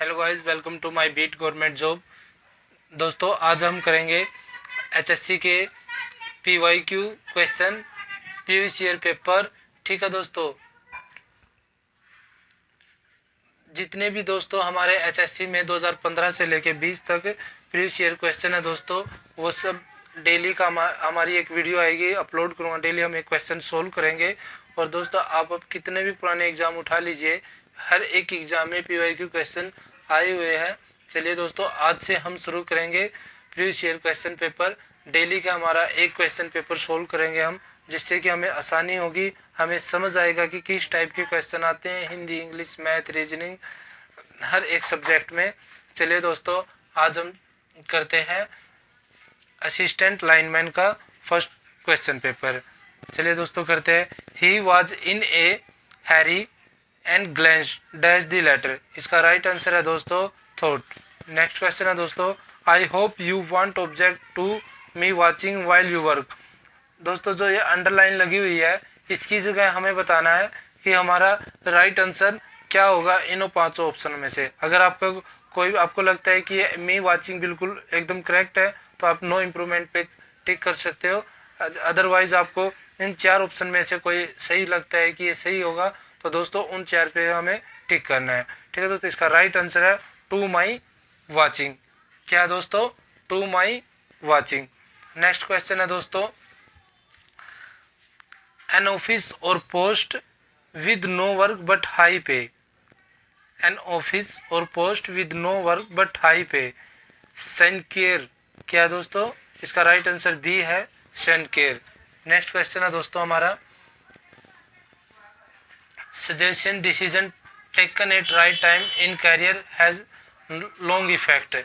Hello guys, welcome to my beat government job. दोस्तों, आज हम करेंगे एचएससी के PYQ question previous year paper. ठीक है दोस्तों, जितने भी दोस्तों हमारे एचएससी में 2015 से लेके 20 तक प्रीवियस ईयर क्वेश्चन है दोस्तों, वो सब डेली का हमारी एक वीडियो आएगी, अपलोड करूँगा। डेली हम एक क्वेश्चन सोल्व करेंगे। और दोस्तों, आप अब कितने भी पुराने एग्जाम उठा लीजिए, हर एक एग्जाम में पीवाईक्यू क्वेश्चन आए हुए हैं। चलिए दोस्तों, आज से हम शुरू करेंगे previous year question paper. Daily का हमारा एक क्वेश्चन पेपर सोल्व करेंगे हम, जिससे कि हमें आसानी होगी, हमें समझ आएगा कि किस टाइप के क्वेश्चन आते हैं हिंदी, इंग्लिश, मैथ, रीजनिंग, हर एक सब्जेक्ट में। चलिए दोस्तों, आज हम करते हैं असिस्टेंट लाइनमैन का फर्स्ट क्वेश्चन पेपर। चलिए दोस्तों, करते हैं। He was in a hurry and glanced dash the letter. इसका राइट आंसर है दोस्तों थॉट। नेक्स्ट क्वेश्चन है दोस्तों, I hope you won't object to me watching while you work. दोस्तों, जो ये अंडरलाइन लगी हुई है, इसकी जगह हमें बताना है कि हमारा राइट आंसर क्या होगा इन पांचों ऑप्शन में से। अगर आपको लगता है कि मी वाचिंग बिल्कुल एकदम करेक्ट है, तो आप नो इम्प्रूवमेंट पे टिक कर सकते हो। अदरवाइज आपको इन चार ऑप्शन में से कोई सही लगता है कि ये सही होगा, तो दोस्तों उन चार पे हमें टिक करना है। ठीक है दोस्तों, इसका राइट आंसर है टू माई वाचिंग। क्या दोस्तों? To my watching. Next question है दोस्तों, an office or post with no work but high pay. An office or post with no work but high pay, sinecure. क्या दोस्तों? इसका right answer B है, सैनकेर। Next question है दोस्तों हमारा, suggestion decision taken at right time in career has long effect.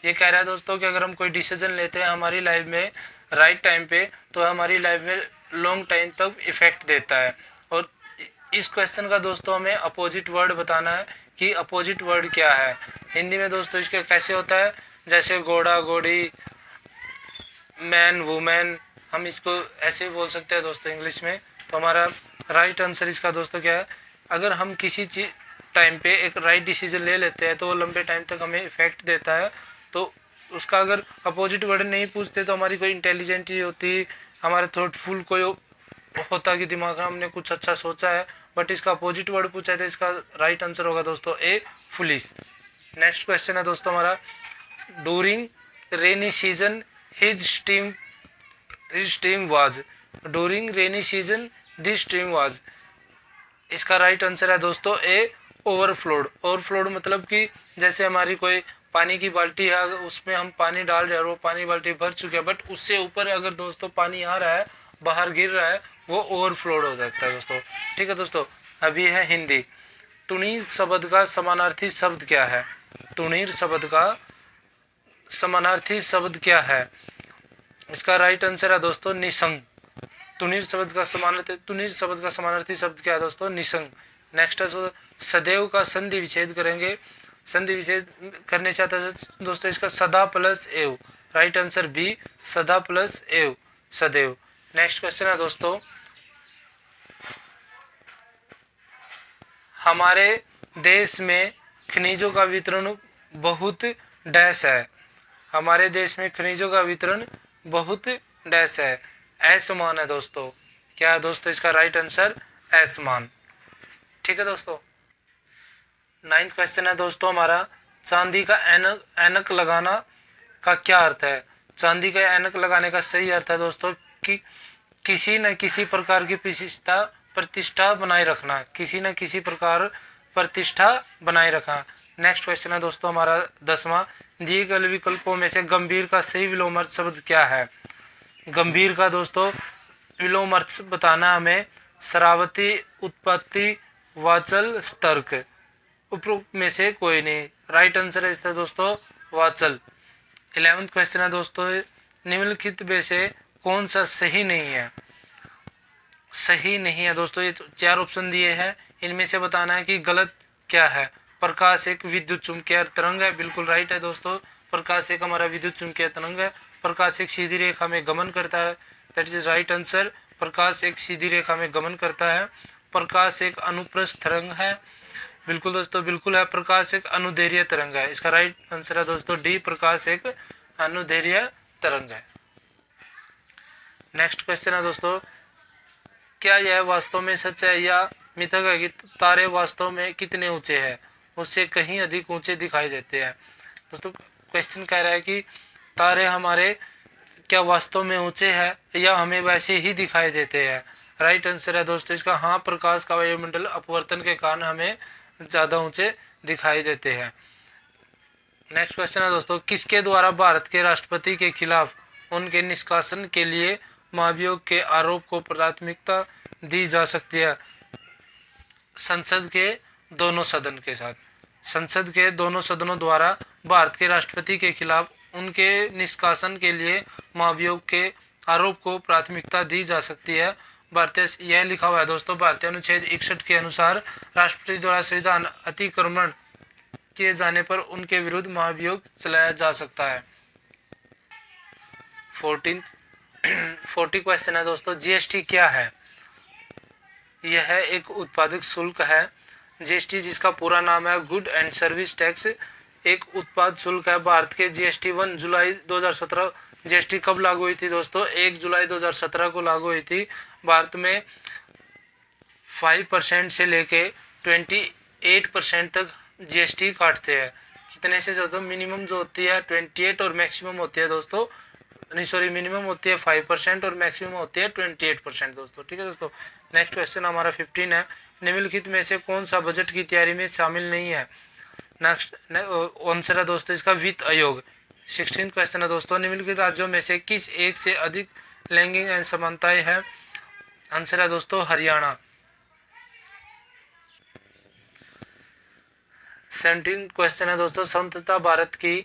ये कह रहा है दोस्तों कि अगर हम कोई डिसीजन लेते हैं हमारी लाइफ में राइट टाइम पे, तो हमारी लाइफ में लॉन्ग टाइम तक इफेक्ट देता है। और इस क्वेश्चन का दोस्तों हमें अपोजिट वर्ड बताना है कि अपोजिट वर्ड क्या है हिंदी में। दोस्तों, इसके कैसे होता है, जैसे घोड़ा घोड़ी, मैन वुमेन, हम इसको ऐसे भी बोल सकते हैं दोस्तों इंग्लिश में। तो हमारा राइट आंसर इसका दोस्तों क्या है, अगर हम किसी चीज टाइम पे एक राइट डिसीजन ले लेते हैं तो वो लंबे टाइम तक हमें इफेक्ट देता है। तो उसका अगर अपोजिट वर्ड नहीं पूछते तो हमारी कोई इंटेलिजेंट ही होती, हमारे थॉटफुल कोई होता कि दिमाग में हमने कुछ अच्छा सोचा है, बट इसका अपोजिट वर्ड पूछा है, तो इसका राइट आंसर होगा दोस्तों ए, फुलिश। नेक्स्ट क्वेश्चन है दोस्तों हमारा, during rainy season his stream was. During rainy season this stream was. इसका राइट आंसर है दोस्तों ए, ओवरफ्लोड। ओवरफ्लोड मतलब कि जैसे हमारी कोई पानी की बाल्टी है, उसमें हम पानी डाल रहे हैं और वो पानी बाल्टी भर चुके हैं, बट उससे ऊपर अगर दोस्तों पानी आ रहा है, बाहर गिर रहा है, वो ओवरफ्लोड हो जाता है दोस्तों। ठीक है दोस्तों, अभी है हिंदी। तुनीर शब्द का समानार्थी शब्द क्या है? तुनीर शब्द का समानार्थी शब्द क्या है? इसका राइट आंसर है दोस्तों निसंग। तुनीर शब्द का समानार्थी शब्द क्या है दोस्तों? निसंग। नेक्स्ट है सदैव का संधि विच्छेद करेंगे। संधि विच्छेद करने चाहते हैं दोस्तों, इसका सदा प्लस एव। राइट आंसर बी, सदा प्लस एव, सदैव। नेक्स्ट क्वेश्चन है दोस्तों, हमारे देश में खनिजों का वितरण बहुत डैश है। हमारे देश में खनिजों का वितरण बहुत डैश है, असमान है दोस्तों। क्या है दोस्तों? इसका राइट आंसर असमान। ठीक है दोस्तों, नाइन्थ क्वेश्चन है दोस्तों हमारा, चांदी का ऐनक लगाना का क्या अर्थ है? चांदी का ऐनक लगाने का सही अर्थ है दोस्तों कि किसी न किसी प्रकार की प्रतिष्ठा बनाए रखना, किसी न किसी प्रकार प्रतिष्ठा बनाए रखना। नेक्स्ट क्वेश्चन है दोस्तों हमारा 10वां, दिए गए विकल्पों में से गंभीर का सही विलोमार्थ शब्द क्या है? गंभीर का दोस्तों विलोमार्थ बताना हमें, शरावती, उत्पत्ति, वाचल, स्तर्क। उपरोक्त में से कोई नहीं। राइट आंसर है इसका दोस्तों वाचल। 11th क्वेश्चन है दोस्तों, निम्नलिखित में से कौन सा सही नहीं है? सही नहीं है दोस्तों, ये चार ऑप्शन दिए हैं, इनमें से बताना है कि गलत क्या है। प्रकाश एक विद्युत चुंबकीय तरंग है, बिल्कुल राइट है दोस्तों। प्रकाश एक हमारा विद्युत चुंबकीय तरंग है। प्रकाश एक सीधी रेखा में गमन करता है, दैट इज राइट आंसर। प्रकाश एक सीधी रेखा में गमन करता है। प्रकाश एक अनुप्रस्थ तरंग है। बिल्कुल दोस्तों, बिल्कुल है, प्रकाश एक अनुदैर्घ्य तरंग है। इसका राइट आंसर है दोस्तों डी, प्रकाश एक अनुदैर्घ्य तरंग है। नेक्स्ट क्वेश्चन है दोस्तों, क्या यह वास्तव में सच है या मिथक है कि तारे वास्तव में कितने ऊंचे हैं? उससे कहीं अधिक ऊंचे दिखाई देते हैं। दोस्तों क्वेश्चन कह रहा है कि तारे हमारे क्या वास्तव में ऊंचे हैं या हमें वैसे ही दिखाई देते हैं? राइट आंसर है दोस्तों इसका हाँ, प्रकाश का वायुमंडल अपवर्तन के कारण हमें ज़्यादा ऊंचे दिखाई देते हैं। नेक्स्ट क्वेश्चन है दोस्तों, किसके द्वारा भारत के राष्ट्रपति के खिलाफ उनके निष्कासन के लिए महाभियोग के आरोप को प्राथमिकता दी जा सकती है? संसद के दोनों सदन के साथ, संसद के दोनों सदनों द्वारा भारत के राष्ट्रपति के खिलाफ उनके निष्कासन के लिए महाभियोग के आरोप को प्राथमिकता दी जा सकती है। भारतीय, यह लिखा हुआ है दोस्तों, भारतीय अनुच्छेद 61 के अनुसार राष्ट्रपति द्वारा संविधान अतिक्रमण किए जाने पर उनके विरुद्ध महाभियोग चलाया जा सकता है। 40 क्वेश्चन है दोस्तों, जीएसटी क्या है? यह एक उत्पादक शुल्क है। जीएसटी जिसका पूरा नाम है गुड एंड सर्विस टैक्स, एक उत्पाद शुल्क है। भारत के जीएसटी 1 जुलाई 2017, जीएसटी कब लागू हुई थी दोस्तों? 1 जुलाई 2017 को लागू हुई थी। भारत में 5% से लेके 28% तक जीएसटी काटते हैं। कितने से दोस्तों? मिनिमम जो होती है 28 और मैक्सिमम होती है दोस्तों, नहीं सॉरी, मिनिमम होती है 5% और मैक्सिमम होती है 28% दोस्तों। ठीक है दोस्तों। नेक्स्ट क्वेश्चन हमारा 15 है, निम्नलिखित में से कौन सा बजट की तैयारी में शामिल नहीं है? नेक्स्ट आंसर है दोस्तों इसका वित्त आयोग। 16 क्वेश्चन है दोस्तों, निम्नलिखित राज्यों में से किस एक से अधिक लैंगिक असमानताएं हैं? आंसर है दोस्तों हरियाणा। 17 क्वेश्चन है दोस्तों, स्वतंत्रता भारत की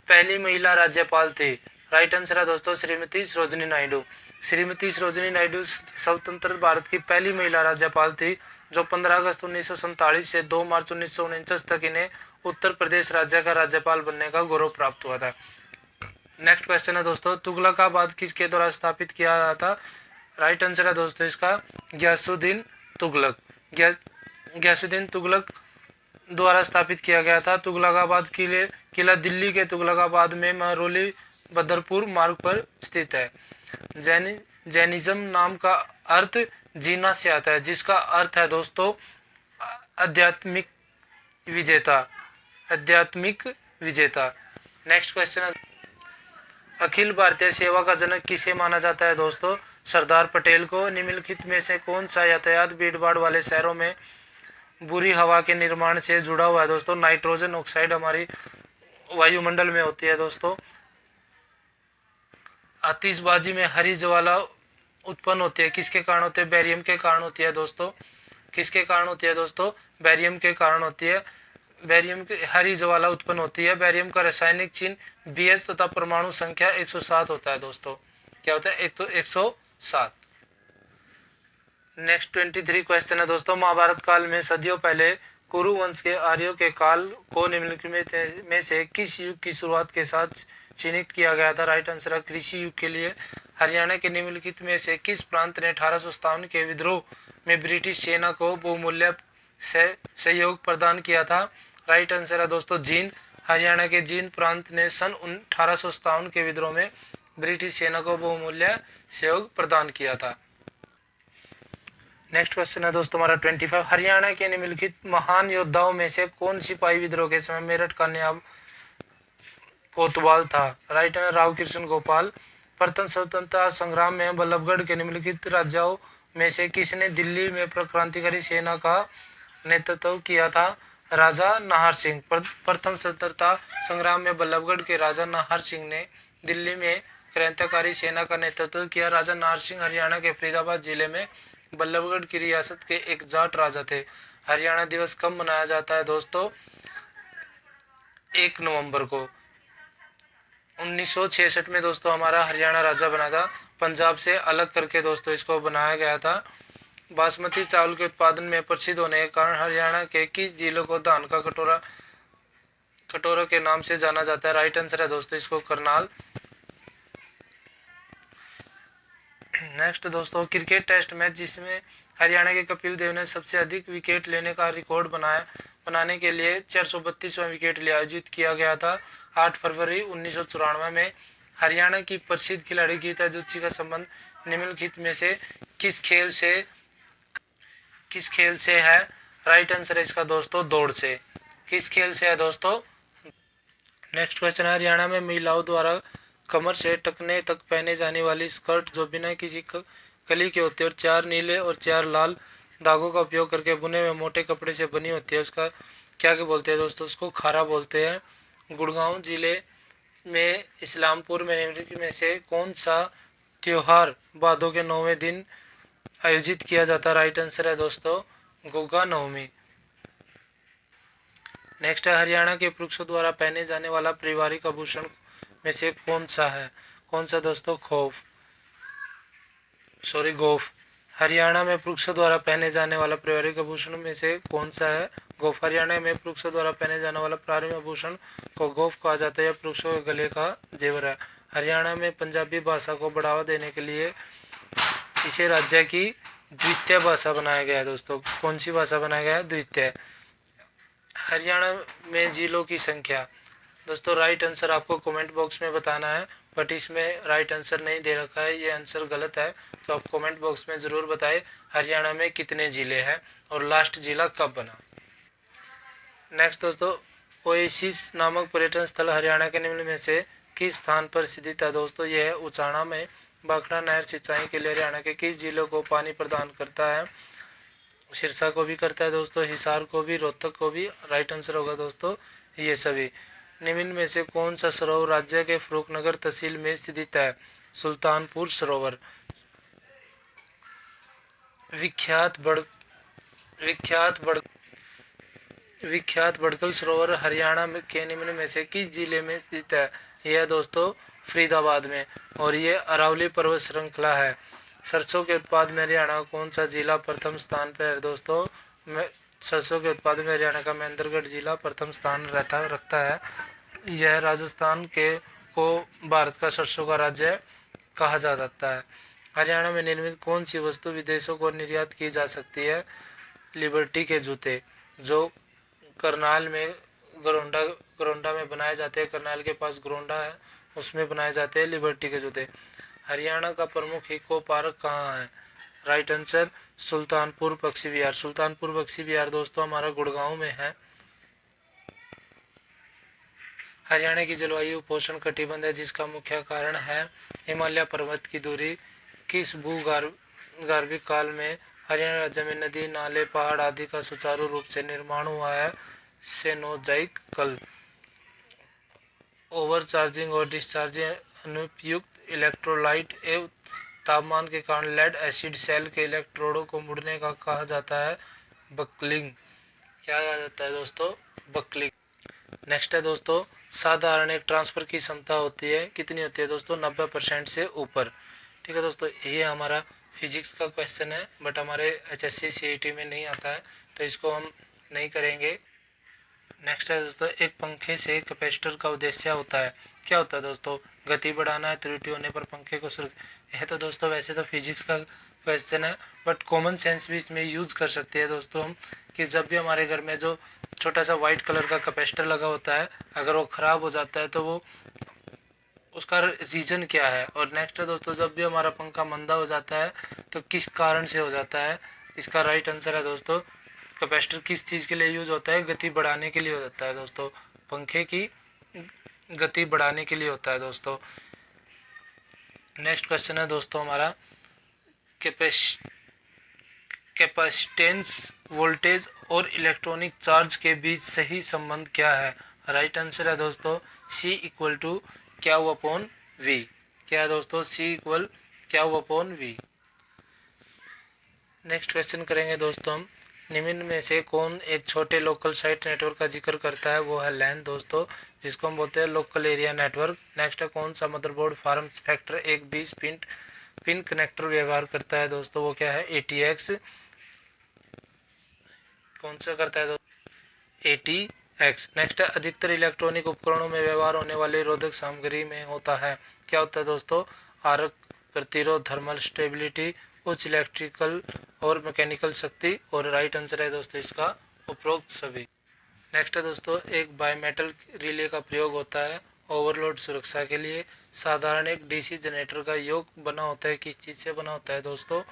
पहली महिला राज्यपाल थी। राइट आंसर है दोस्तों श्रीमती सरोजिनी नायडू। श्रीमती सरोजिनी नायडू स्वतंत्र भारत की पहली महिला राज्यपाल थी, जो 15 अगस्त 1947 से 2 मार्च 1949 तक इन्हें उत्तर प्रदेश राज्य का राज्यपाल बनने का गौरव प्राप्त हुआ था। नेक्स्ट क्वेश्चन है दोस्तों, तुगलकाबाद किसके द्वारा स्थापित किया गया था? राइट आंसर है दोस्तों इसका गयासुद्दीन तुगलक। गयासुद्दीन तुगलक द्वारा स्थापित किया गया था। तुगलकाबाद किला दिल्ली के तुगलकाबाद में महरौली बदरपुर मार्ग पर स्थित है। जैनिज्म नाम का अर्थ जीना से आता है, जिसका अर्थ है दोस्तों आध्यात्मिक विजेता, आध्यात्मिक विजेता। नेक्स्ट क्वेश्चन है, अखिल भारतीय सेवा का जनक किसे माना जाता है दोस्तों? सरदार पटेल को। निम्नलिखित में से कौन सा यातायात भीड़भाड़ वाले शहरों में बुरी हवा के निर्माण से जुड़ा हुआ है दोस्तों? नाइट्रोजन ऑक्साइड हमारी वायुमंडल में होती है दोस्तों। आतिशबाजी में हरी ज्वाला उत्पन्न होती है, किसके कारण होती है? बेरियम के कारण होती है दोस्तों। किसके कारण होती है दोस्तों? बेरियम के कारण होती है। बेरियम की हरी ज्वाला उत्पन्न होती है। बेरियम का रासायनिक चिन्ह BH तथा परमाणु संख्या 107 होता है दोस्तों। क्या होता है? 107। नेक्स्ट 23 क्वेश्चन है दोस्तों, महाभारत काल में सदियों पहले कुरु वंश के आर्यों के काल को निम्नलिखित में से किस युग की शुरुआत के साथ चिन्हित किया गया था? राइट आंसर है कृषि युग के लिए। हरियाणा के निम्नलिखित में से किस प्रांत ने 1857 के विद्रोह में ब्रिटिश सेना को बहुमूल्य से सहयोग प्रदान किया था? राइट आंसर है दोस्तों जींद। हरियाणा के जींद प्रांत ने सन 1857 के विद्रोह में ब्रिटिश सेना को बहुमूल्य सहयोग प्रदान किया था। नेक्स्ट क्वेश्चन है दोस्तों हमारा 25, हरियाणा के निम्नलिखित महान योद्धाओं में से कौन सिपाही विद्रोह के समय मेरठ का नयाब कोतवाल था? राइट है राव कृष्ण गोपाल। प्रथम स्वतंत्रता संग्राम में बल्लभगढ़ के निम्नलिखित राजाओं में से किसने दिल्ली में क्रांतिकारी सेना का नेतृत्व किया था? राजा नाहर सिंह। प्रथम स्वतंत्रता संग्राम में बल्लभगढ़ के राजा नाहर सिंह ने दिल्ली में क्रांतिकारी सेना का नेतृत्व किया। राजा नाहर सिंह हरियाणा के फरीदाबाद जिले में बल्लभगढ़ की रियासत के एक जाट राजा थे। हरियाणा दिवस कब मनाया जाता है दोस्तों? 1 नवंबर को। 1966 में दोस्तों हमारा हरियाणा राज्य बना था, पंजाब से अलग करके दोस्तों इसको बनाया गया था। बासमती चावल के उत्पादन में प्रसिद्ध होने के कारण हरियाणा के किस जिले को धान का कटोरा के नाम से जाना जाता है? राइट आंसर है दोस्तों इसको करनाल। नेक्स्ट दोस्तों, क्रिकेट टेस्ट मैच जिसमें हरियाणा के कपिल देव ने सबसे अधिक विकेट लेने का रिकॉर्ड बनाने के लिए 432वां विकेट लिए आयोजित किया गया था 8 फरवरी 1994 में। हरियाणा की प्रसिद्ध खिलाड़ी गीता जुत्सी का संबंध निम्नलिखित में से किस खेल से है? राइट आंसर है इसका दोस्तों दौड़ से। किस खेल से है दोस्तों? नेक्स्ट क्वेश्चन है, हरियाणा में महिलाओं द्वारा कमर से टखने तक पहने जाने वाली स्कर्ट जो बिना किसी कली के होती है और 4 नीले और 4 लाल धागों का उपयोग करके बुने हुए मोटे कपड़े से बनी होती है, उसका क्या बोलते हैं दोस्तों? उसको खारा बोलते हैं। गुड़गांव जिले में इस्लामपुर में से कौन सा त्योहार भादों के 9वें दिन आयोजित किया जाता है? राइट आंसर है दोस्तों गुग्गा नवमी। नेक्स्ट है, हरियाणा के पुरुषों द्वारा पहने जाने वाला पारिवारिक आभूषण में से कौन सा दोस्तों? गोफ। हरियाणा में पुरुषों द्वारा पहने जाने वाला पारिवारिक आभूषण में से कौन सा है? गोफ। हरियाणा में पुरुषों द्वारा पहने जाने वाला पारिवारिक आभूषण को गोफ कहा जाता है, यह पुरुषों के गले का जेवर है। हरियाणा में पंजाबी भाषा को बढ़ावा देने के लिए इसे राज्य की द्वितीय भाषा बनाया गया है दोस्तों। कौन सी भाषा बनाया गया है? द्वितीय। हरियाणा में जिलों की संख्या दोस्तों, राइट आंसर आपको कमेंट बॉक्स में बताना है, बट इसमें राइट आंसर नहीं दे रखा है, ये आंसर गलत है, तो आप कमेंट बॉक्स में ज़रूर बताएं हरियाणा में कितने ज़िले हैं और लास्ट ज़िला कब बना। नेक्स्ट दोस्तों, ओएसिस नामक पर्यटन स्थल हरियाणा के निम्न में से किस स्थान पर स्थित है? दोस्तों यह है उचाना में। भाखड़ा नहर सिंचाई के लिए हरियाणा के किस जिले को पानी प्रदान करता है? सिरसा को भी करता है दोस्तों, हिसार को भी, रोहतक को भी। राइट आंसर होगा दोस्तों ये सभी। निम्न में से कौन सा सरोवर राज्य के फरूखनगर तहसील में स्थित है? सुल्तानपुर सरोवर। विख्यात बड़कल सरोवर हरियाणा के निम्न में से किस जिले में स्थित है? यह दोस्तों फरीदाबाद में, और ये अरावली पर्वत श्रृंखला है। सरसों के उत्पाद में हरियाणा कौन सा जिला प्रथम स्थान पर है? दोस्तों सरसों के उत्पाद में हरियाणा का महेंद्रगढ़ जिला प्रथम स्थान रखता है। यह राजस्थान को भारत का सरसों का राज्य कहा जाता है। हरियाणा में निर्मित कौन सी वस्तु विदेशों को निर्यात की जा सकती है? लिबर्टी के जूते, जो करनाल में गरोंडा में बनाए जाते हैं। करनाल के पास गरोंडा है, उसमें बनाए जाते हैं लिबर्टी के जूते। हरियाणा का प्रमुख इको पार्क कहाँ है? राइट आंसर सुल्तानपुर पक्षी विहार। सुल्तानपुर पक्षी विहार दोस्तों हमारा गुड़गांव में है। हरियाणा की जलवायु उपोष्ण कटिबंध है, जिसका मुख्य कारण है हिमालय पर्वत की दूरी। किस भूगर्भिक काल में हरियाणा राज्य में नदी, नाले, पहाड़ आदि का सुचारू रूप से निर्माण हुआ है? सेनोज़ोइक काल। ओवरचार्जिंग और डिस्चार्जिंग अनुपयुक्त इलेक्ट्रोलाइट एवं तापमान के कारण लेड एसिड सेल के इलेक्ट्रोडों को मुड़ने का कहा जाता है बकलिंग। क्या कहा जाता है दोस्तों? बकलिंग। नेक्स्ट है दोस्तों, साधारण एक ट्रांसफर की क्षमता होती है, कितनी होती है दोस्तों? 90% से ऊपर। ठीक है दोस्तों, ये हमारा फिजिक्स का क्वेश्चन है, बट हमारे HSC CET में नहीं आता है, तो इसको हम नहीं करेंगे। नेक्स्ट है दोस्तों, एक पंखे से कैपेसिटर का उद्देश्य होता है, क्या होता है दोस्तों? गति बढ़ाना है, त्रुटि होने पर पंखे को सुरक्षित। यह तो दोस्तों वैसे तो फिजिक्स का क्वेश्चन है, बट कॉमन सेंस भी इसमें यूज कर सकते हैं दोस्तों हम, कि जब भी हमारे घर में जो छोटा सा वाइट कलर का कैपेसिटर लगा होता है, अगर वो ख़राब हो जाता है तो वो उसका रीज़न क्या है? और नेक्स्ट है दोस्तों, जब भी हमारा पंखा मंदा हो जाता है तो किस कारण से हो जाता है? इसका राइट आंसर है दोस्तों, कैपेसिटर किस चीज़ के लिए यूज़ होता है? गति बढ़ाने के लिए हो जाता है दोस्तों, पंखे की गति बढ़ाने के लिए होता है दोस्तों। नेक्स्ट क्वेश्चन है दोस्तों हमारा, कैपेसिटेंस वोल्टेज और इलेक्ट्रॉनिक चार्ज के बीच सही संबंध क्या है? राइट आंसर है दोस्तों C = Q/V। क्या है दोस्तों? C = Q/V। नेक्स्ट क्वेश्चन करेंगे दोस्तों हम, निम्न में से कौन एक छोटे लोकल साइट नेटवर्क का जिक्र करता है? वो है लैन दोस्तों, जिसको हम बोलते हैं लोकल एरिया नेटवर्क। नेक्स्ट है, कौन सा मदरबोर्ड फॉर्म फैक्टर एक 20 पिन कनेक्टर व्यवहार करता है दोस्तों? वो क्या है? ATX। कौन सा करता है दोस्तों? ATX। नेक्स्ट है, अधिकतर इलेक्ट्रॉनिक उपकरणों में व्यवहार होने वाली रोधक सामग्री में होता है, क्या होता है दोस्तों? आर्क प्रतिरोध, थर्मल स्टेबिलिटी, उच्च इलेक्ट्रिकल और मैकेनिकल शक्ति, और राइट आंसर है दोस्तों इसका उपरोक्त सभी। नेक्स्ट है दोस्तों, एक बायमेटल रिले का प्रयोग होता है ओवरलोड सुरक्षा के लिए। साधारण एक डीसी जनरेटर का योग बना होता है, किस चीज़ से बना होता है दोस्तों?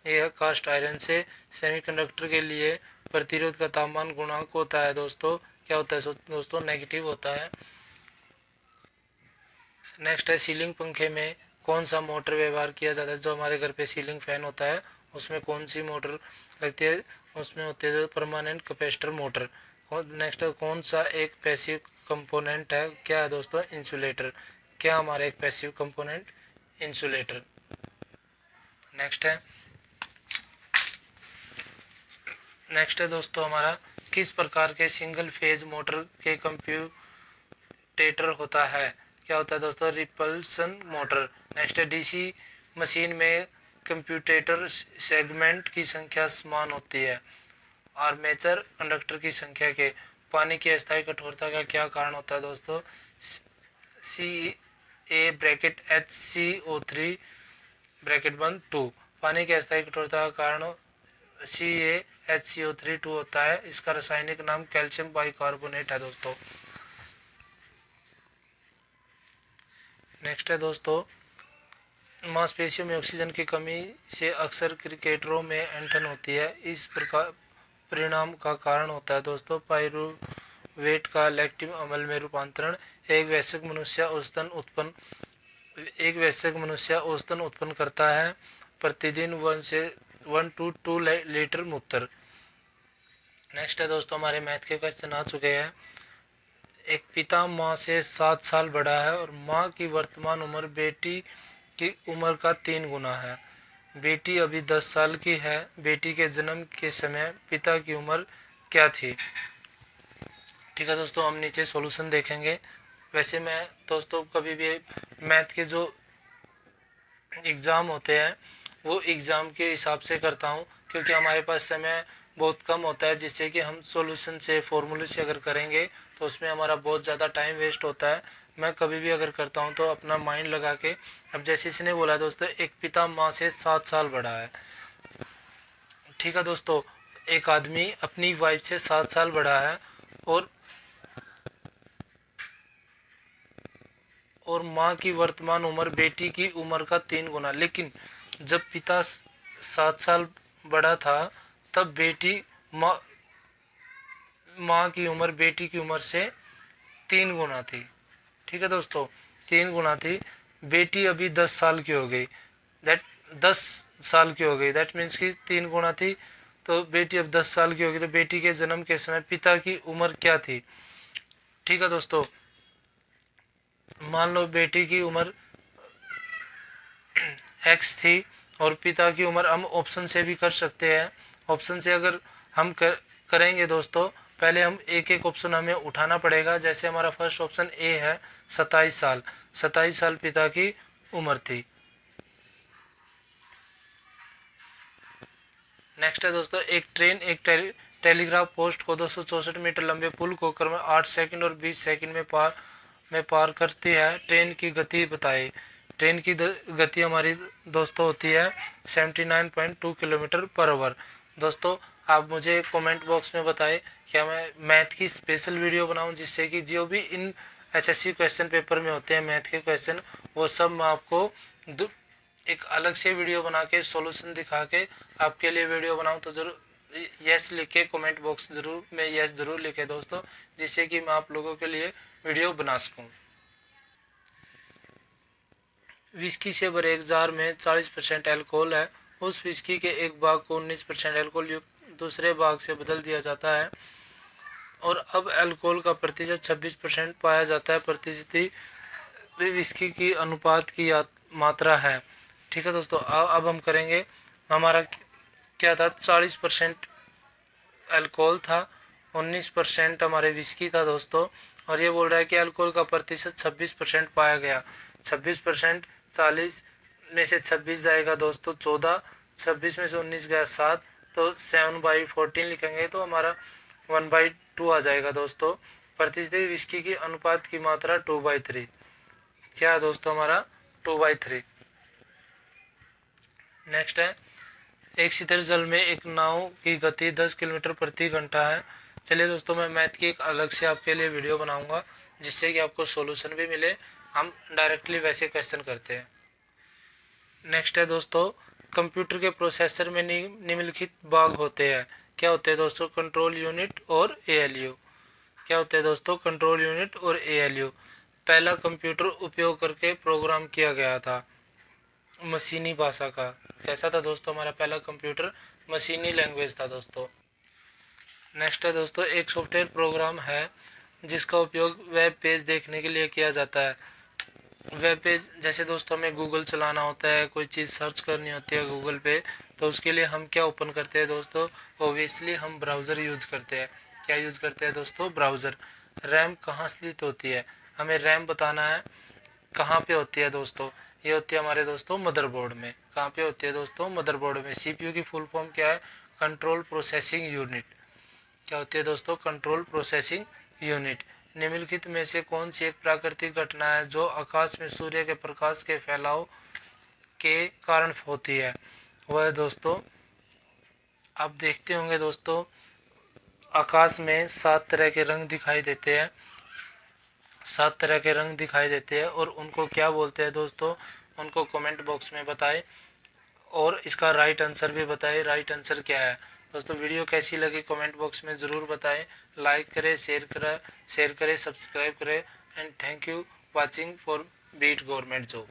यह कास्ट आयरन से। सेमीकंडक्टर के लिए प्रतिरोध का तापमान गुणांक होता है दोस्तों, क्या होता है दोस्तों? नेगेटिव होता है। नेक्स्ट है, सीलिंग पंखे में कौन सा मोटर व्यवहार किया जाता है? जो हमारे घर पे सीलिंग फैन होता है उसमें कौन सी मोटर लगती है? उसमें होती है परमानेंट कैपेसिटर मोटर। नेक्स्ट है, कौन सा एक पैसिव कंपोनेंट है? क्या है दोस्तों? इंसुलेटर। क्या हमारा एक पैसिव कंपोनेंट? इंसुलेटर। नेक्स्ट है दोस्तों हमारा, किस प्रकार के सिंगल फेज मोटर के कंप्यूटेटर होता है? क्या होता है दोस्तों? Repulsion motor. नेक्स्ट है, डीसी मशीन में कंप्यूटेटर सेगमेंट की संख्या समान होती है आर्मेचर कंडक्टर की संख्या के। पानी की अस्थायी कठोरता का क्या कारण होता है दोस्तों? CA ब्रैकेट HCO3 ब्रैकेट बंद 2। पानी की अस्थायी कठोरता का कारण CaHCO3 2 होता है। इसका रासायनिक नाम कैल्शियम बाइकार्बोनेट है दोस्तों। नेक्स्ट है दोस्तों, मांसपेशियों में ऑक्सीजन की कमी से अक्सर क्रिकेटरों में ऐंठन होती है। इस प्रकार परिणाम का कारण होता है दोस्तों पाइरुवेट का लैक्टिक अम्ल में रूपांतरण। एक वयस्क मनुष्य औसतन उत्पन्न करता है प्रतिदिन 1 to 2 लीटर मूत्र। नेक्स्ट है दोस्तों, हमारे मैथ के क्वेश्चन आ चुके हैं। एक पिता माँ से 7 साल बड़ा है और माँ की वर्तमान उम्र बेटी की उम्र का 3 गुना है। बेटी अभी 10 साल की है। बेटी के जन्म के समय पिता की उम्र क्या थी? ठीक है दोस्तों, हम नीचे सॉल्यूशन देखेंगे। वैसे मैं दोस्तों कभी भी मैथ के जो एग्ज़ाम होते हैं वो एग्ज़ाम के हिसाब से करता हूँ, क्योंकि हमारे पास समय बहुत कम होता है, जिससे कि हम सॉल्यूशन से फॉर्मूले से अगर करेंगे तो उसमें हमारा बहुत ज़्यादा टाइम वेस्ट होता है। मैं कभी भी अगर करता हूँ तो अपना माइंड लगा के, अब जैसे इसने बोला दोस्तों एक पिता माँ से 7 साल बड़ा है। ठीक है दोस्तों, एक आदमी अपनी वाइफ से 7 साल बड़ा है और माँ की वर्तमान उम्र बेटी की उम्र का 3 गुना। लेकिन जब पिता 7 साल बड़ा था तब माँ की उम्र बेटी की उम्र से 3 गुना थी। ठीक है दोस्तों, 3 गुना थी। बेटी अभी 10 साल की हो गई। 10 साल की हो गई, दैट मीन्स कि 3 गुना थी, तो बेटी अब 10 साल की होगी। तो बेटी के जन्म के समय पिता की उम्र क्या थी? ठीक है दोस्तों, मान लो बेटी की उम्र x थी और पिता की उम्र हम ऑप्शन से भी कर सकते हैं। ऑप्शन से अगर हम करेंगे दोस्तों, पहले हम एक एक ऑप्शन हमें उठाना पड़ेगा। जैसे हमारा फर्स्ट ऑप्शन ए है 27 साल। 27 साल पिता की उम्र थी। नेक्स्ट है दोस्तों, एक ट्रेन एक टेलीग्राफ पोस्ट को 264 मीटर लंबे पुल को क्रम 8 सेकंड और 20 सेकंड में पार करती है। ट्रेन की गति बताए। ट्रेन की गति हमारी दोस्तों होती है 79.2 किलोमीटर पर आवर। दोस्तों आप मुझे कमेंट बॉक्स में बताएं, क्या मैं मैथ की स्पेशल वीडियो बनाऊं, जिससे कि जो भी इन HSC क्वेश्चन पेपर में होते हैं मैथ के क्वेश्चन, वो सब मैं आपको एक अलग से वीडियो बना के सॉल्यूशन दिखा के आपके लिए वीडियो बनाऊं। तो जरूर यस लिख के कमेंट बॉक्स में यस जरूर लिखे दोस्तों, जिससे कि मैं आप लोगों के लिए वीडियो बना सकूं। विस्की से भरे एक जार में 40% अल्कोहल है। उस विस्की के एक भाग को 19% अल्कोहल युक्त दूसरे भाग से बदल दिया जाता है और अब अल्कोहल का प्रतिशत 26% पाया जाता है। प्रतिशत विस्की की अनुपात की मात्रा है। ठीक है दोस्तों, अब हम करेंगे। हमारा क्या था? 40% अल्कोहल था, 19% हमारे विस्की था दोस्तों, और ये बोल रहा है कि अल्कोहल का प्रतिशत 26% पाया गया। 26%, 40 में से 26 जाएगा दोस्तों 14, 26 में से 19 गया 7, तो 7/14 लिखेंगे तो हमारा 1/2 आ जाएगा दोस्तों। प्रतिशत विस्की की अनुपात की मात्रा 2/3। क्या है दोस्तों? हमारा 2/3। नेक्स्ट है, एक शीतल जल में एक नाव की गति 10 किलोमीटर प्रति घंटा है। चलिए दोस्तों, मैं मैथ की एक अलग से आपके लिए वीडियो बनाऊंगा जिससे कि आपको सॉल्यूशन भी मिले। हम डायरेक्टली वैसे क्वेश्चन करते हैं। नेक्स्ट है दोस्तों, कंप्यूटर के प्रोसेसर में निम्नलिखित भाग होते हैं। क्या होते हैं दोस्तों? कंट्रोल यूनिट और एएलयू। क्या होते हैं दोस्तों? कंट्रोल यूनिट और एएलयू। पहला कंप्यूटर उपयोग करके प्रोग्राम किया गया था मशीनी भाषा का। कैसा था दोस्तों हमारा पहला कंप्यूटर? मशीनी लैंग्वेज था दोस्तों। नेक्स्ट है दोस्तों, एक सॉफ्टवेयर प्रोग्राम है जिसका उपयोग वेब पेज देखने के लिए किया जाता है। वेब पेज जैसे दोस्तों हमें गूगल चलाना होता है, कोई चीज़ सर्च करनी होती है गूगल पे, तो उसके लिए हम क्या ओपन करते हैं दोस्तों? ओबियसली हम ब्राउज़र यूज करते हैं। क्या यूज करते हैं दोस्तों? ब्राउज़र। रैम कहाँ स्थित होती है? हमें रैम बताना है। कहाँ पे होती है दोस्तों? ये होती है हमारे दोस्तों मदरबोर्ड में। कहाँ पे होती है दोस्तों? मदरबोर्ड में। सीपीयू की फुल फॉर्म क्या है? Control processing unit. क्या होती है दोस्तों? Control processing unit. निम्नलिखित में से कौन सी एक प्राकृतिक घटना है जो आकाश में सूर्य के प्रकाश के फैलाव के कारण होती है? वह दोस्तों, आप देखते होंगे दोस्तों, आकाश में 7 तरह के रंग दिखाई देते हैं। 7 तरह के रंग दिखाई देते हैं और उनको क्या बोलते हैं दोस्तों? उनको कमेंट बॉक्स में बताएं और इसका राइट आंसर भी बताएं। राइट आंसर क्या है दोस्तों? वीडियो कैसी लगी कमेंट बॉक्स में ज़रूर बताएं। लाइक करें, शेयर करें, सब्सक्राइब करें and thank you watching for beat government job.